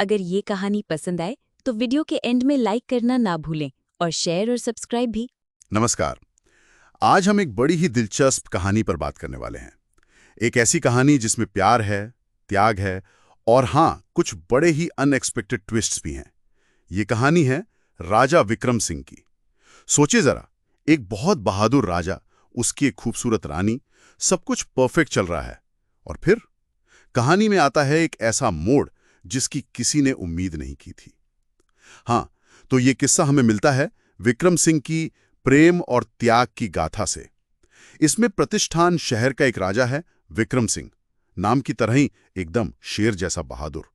अगर ये कहानी पसंद आए तो वीडियो के एंड में लाइक करना ना भूलें और शेयर और सब्सक्राइब भी। नमस्कार। आज हम एक बड़ी ही दिलचस्प कहानी पर बात करने वाले हैं। एक ऐसी कहानी जिसमें प्यार है, त्याग है और हाँ, कुछ बड़े ही अनएक्सपेक्टेड ट्विस्ट्स भी हैं। ये कहानी है राजा विक्रम सिंह की। सोचिए जरा, एक बहुत बहादुर राजा, उसकी एक खूबसूरत रानी, सब कुछ परफेक्ट चल रहा है और फिर कहानी में आता है एक ऐसा मोड़ जिसकी किसी ने उम्मीद नहीं की थी। हाँ, तो ये किस्सा हमें मिलता है विक्रम सिंह की प्रेम और त्याग की गाथा से। इसमें प्रतिष्ठान शहर का एक राजा है विक्रम सिंह, नाम की तरह ही एकदम शेर जैसा बहादुर,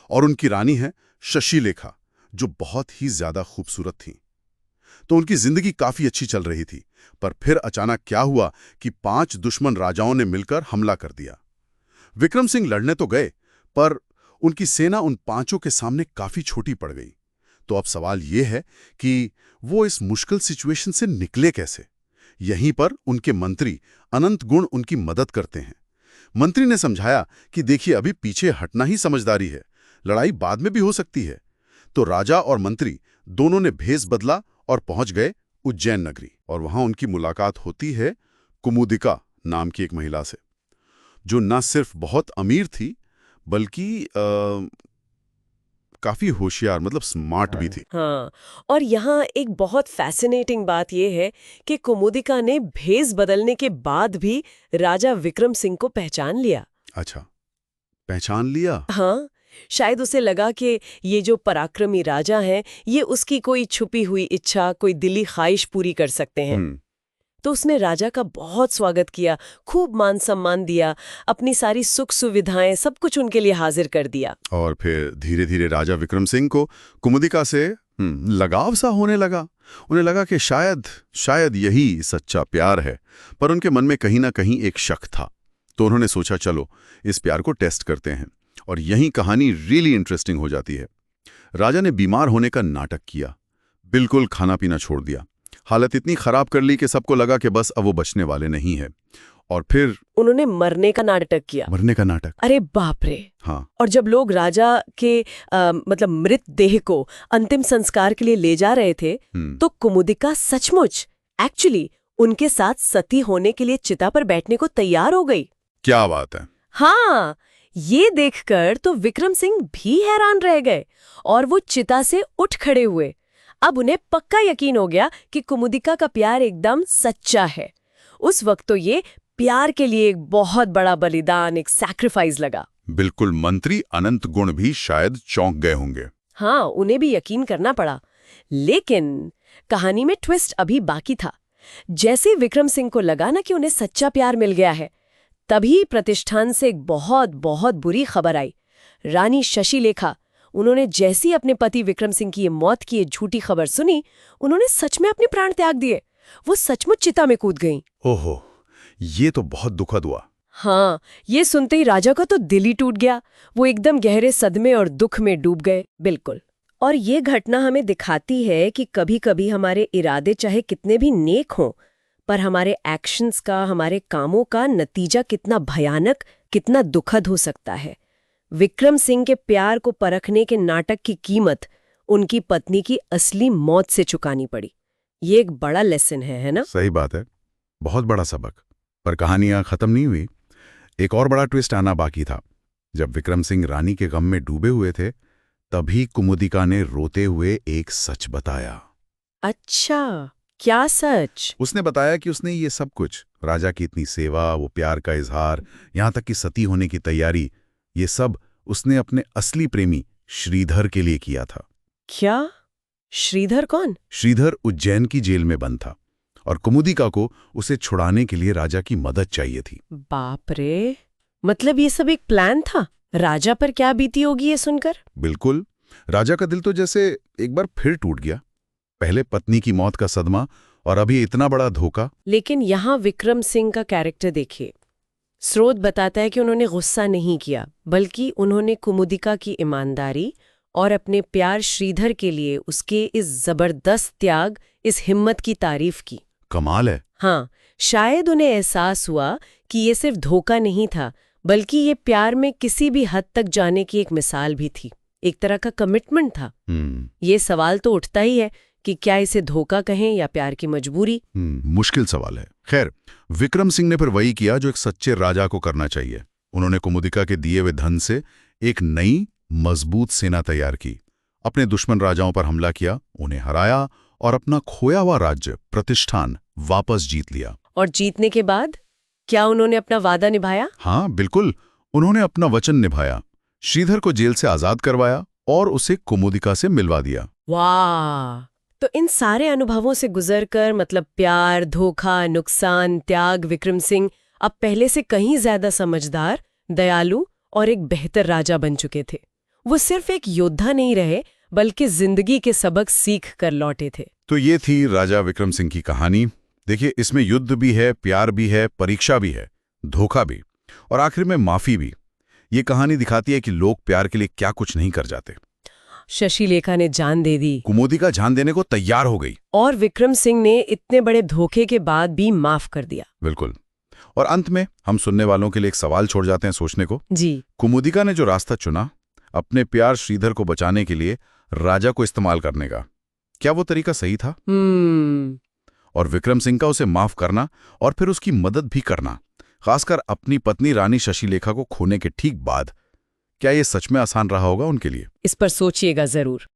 और उनकी रानी है शशिलेखा, जो बहुत ही ज्यादा खूबसूरत थी। तो उनकी जिंदगी काफी अच्छी चल रही थी, पर फिर अचानक क्या हुआ कि 5 दुश्मन राजाओं ने मिलकर हमला कर दिया। विक्रम सिंह लड़ने तो गए, पर उनकी सेना उन 5 के सामने काफी छोटी पड़ गई। तो अब सवाल यह है कि वो इस मुश्किल सिचुएशन से निकले कैसे। यहीं पर उनके मंत्री अनंत गुण उनकी मदद करते हैं। मंत्री ने समझाया कि देखिए, अभी पीछे हटना ही समझदारी है, लड़ाई बाद में भी हो सकती है। तो राजा और मंत्री दोनों ने भेष बदला और पहुंच गए उज्जैन नगरी, और वहां उनकी मुलाकात होती है कुमुदिका नाम की एक महिला से, जो न सिर्फ बहुत अमीर थी बल्कि काफी होशियार, मतलब स्मार्ट भी थी। हाँ, और यहाँ एक बहुत फैसिनेटिंग बात यह है कि कुमुदिका ने भेष बदलने के बाद भी राजा विक्रम सिंह को पहचान लिया। अच्छा, पहचान लिया? हाँ, शायद उसे लगा कि ये जो पराक्रमी राजा हैं, ये उसकी कोई छुपी हुई इच्छा, कोई दिली ख्वाहिश पूरी कर सकते हैं। तो उसने राजा का बहुत स्वागत किया, खूब मान सम्मान दिया, अपनी सारी सुख सुविधाएं सब कुछ उनके लिए हाजिर कर दिया। और फिर धीरे धीरे राजा विक्रम सिंह को कुमुदिका से लगाव सा होने लगा। उन्हें लगा कि शायद यही सच्चा प्यार है, पर उनके मन में कहीं ना कहीं एक शक था। तो उन्होंने सोचा, चलो इस प्यार को टेस्ट करते हैं। और यही कहानी रियली इंटरेस्टिंग हो जाती है। राजा ने बीमार होने का नाटक किया, बिल्कुल खाना पीना छोड़ दिया, हालत इतनी खराब कर ली कि सबको लगा कि बस अब वो बचने वाले नहीं है। और फिर उन्होंने मरने का नाटक किया। मरने का नाटक? अरे बाप रे! हाँ। और जब लोग राजा के मतलब मृत देह को अंतिम संस्कार के लिए ले जा रहे थे, तो कुमुदिका सचमुच एक्चुअली उनके साथ सती होने के लिए चिता पर बैठने को तैयार हो गई। क्या बात है! हाँ, ये देखकर तो विक्रम सिंह भी हैरान रह गए और वो चिता से उठ खड़े हुए। अब उन्हें पक्का यकीन हो गया कि कुमुदिका का प्यार एकदम सच्चा है। उस वक्त तो ये प्यार के लिए एक बहुत बड़ा बलिदान, एक सैक्रिफाइस लगा। बिल्कुल, मंत्री अनंत गुण भी शायद चौंक गए होंगे। हाँ, उन्हें भी यकीन करना पड़ा। लेकिन कहानी में ट्विस्ट अभी बाकी था। जैसे विक्रम सिंह को लगा ना कि उन्हें सच्चा प्यार मिल गया है, तभी प्रतिष्ठान से एक बहुत बहुत बुरी खबर आई। रानी शशिलेखा, उन्होंने जैसी अपने पति विक्रम सिंह की ये मौत की ये झूठी खबर सुनी, उन्होंने सच में अपने प्राण त्याग दिए। वो सचमुच चिता में कूद गईं। ओहो, ये तो बहुत दुखद हुआ। हाँ, ये सुनते ही राजा का तो दिल ही टूट गया। वो एकदम गहरे सदमे और दुख में डूब गए। बिल्कुल। और ये घटना हमें दिखाती है कि कभी-कभी हमारे इरादे चाहे कितने भी नेक हों, पर हमारे एक्शंस का, हमारे कामों का नतीजा कितना भयानक, कितना दुखद हो सकता है। विक्रम सिंह के प्यार को परखने के नाटक की कीमत उनकी पत्नी की असली मौत से चुकानी पड़ी। ये एक बड़ा लेसन है ना? सही बात है, बहुत बड़ा सबक। पर कहानियां खत्म नहीं हुई। एक और बड़ा ट्विस्ट आना बाकी था। जब विक्रम सिंह रानी के गम में डूबे हुए थे, तभी कुमुदिका ने रोते हुए एक सच बताया। अच्छा, क्या सच? उसने बताया कि उसने ये सब कुछ, राजा की इतनी सेवा, वो प्यार का इजहार, यहां तक कि सती होने की तैयारी, ये सब उसने अपने असली प्रेमी श्रीधर के लिए किया था। क्या? श्रीधर कौन? श्रीधर उज्जैन की जेल में बंद था और कुमुदिका को उसे छुड़ाने के लिए राजा की मदद चाहिए थी। बाप रे! मतलब ये सब एक प्लान था? राजा पर क्या बीती होगी ये सुनकर? बिल्कुल, राजा का दिल तो जैसे एक बार फिर टूट गया। पहले पत्नी की मौत का सदमा और अभी इतना बड़ा धोखा। लेकिन यहाँ विक्रम सिंह का कैरेक्टर देखिए। स्रोत बताता है कि उन्होंने गुस्सा नहीं किया, बल्कि उन्होंने कुमुदिका की ईमानदारी और अपने प्यार श्रीधर के लिए उसके इस जबरदस्त त्याग, इस हिम्मत की तारीफ की। कमाल है। हाँ, शायद उन्हें एहसास हुआ कि ये सिर्फ धोखा नहीं था, बल्कि ये प्यार में किसी भी हद तक जाने की एक मिसाल भी थी, एक तरह का कमिटमेंट था। ये सवाल तो उठता ही है कि क्या इसे धोखा कहें या प्यार की मजबूरी। मुश्किल सवाल है। खैर, विक्रम सिंह ने फिर वही किया जो एक सच्चे राजा को करना चाहिए। उन्होंने कुमुदिका के दिए हुए धन से एक नई मजबूत सेना तैयार की, अपने दुश्मन राजाओं पर हमला किया, उन्हें हराया और अपना खोया हुआ राज्य प्रतिष्ठान वापस जीत लिया। और जीतने के बाद क्या उन्होंने अपना वादा निभाया? हाँ बिल्कुल, उन्होंने अपना वचन निभाया। श्रीधर को जेल से आजाद करवाया और उसे कुमुदिका से मिलवा दिया। वाह! तो इन सारे अनुभवों से गुजरकर, मतलब प्यार, धोखा, नुकसान, त्याग, विक्रम सिंह अब पहले से कहीं ज्यादा समझदार, दयालु और एक बेहतर राजा बन चुके थे। वो सिर्फ एक योद्धा नहीं रहे, बल्कि जिंदगी के सबक सीख कर लौटे थे। तो ये थी राजा विक्रम सिंह की कहानी। देखिए, इसमें युद्ध भी है, प्यार भी है, परीक्षा भी है, धोखा भी, और आखिर में माफी भी। ये कहानी दिखाती है कि लोग प्यार के लिए क्या कुछ नहीं कर जाते। शशिलेखा ने जान दे दी, कुमुदिका जान देने को तैयार हो गई, और विक्रम सिंह ने इतने बड़े धोखे के बाद भी माफ कर दिया। बिल्कुल। और अंत में हम सुनने वालों के लिए एक सवाल छोड़ जाते हैं सोचने को। जी, कुमुदिका ने जो रास्ता चुना, अपने प्यार श्रीधर को बचाने के लिए राजा को इस्तेमाल करने का, क्या वो तरीका सही था? और विक्रम सिंह का उसे माफ करना और फिर उसकी मदद भी करना, खासकर अपनी पत्नी रानी शशिलेखा को खोने के ठीक बाद, क्या ये सच में आसान रहा होगा उनके लिए? इस पर सोचिएगा जरूर।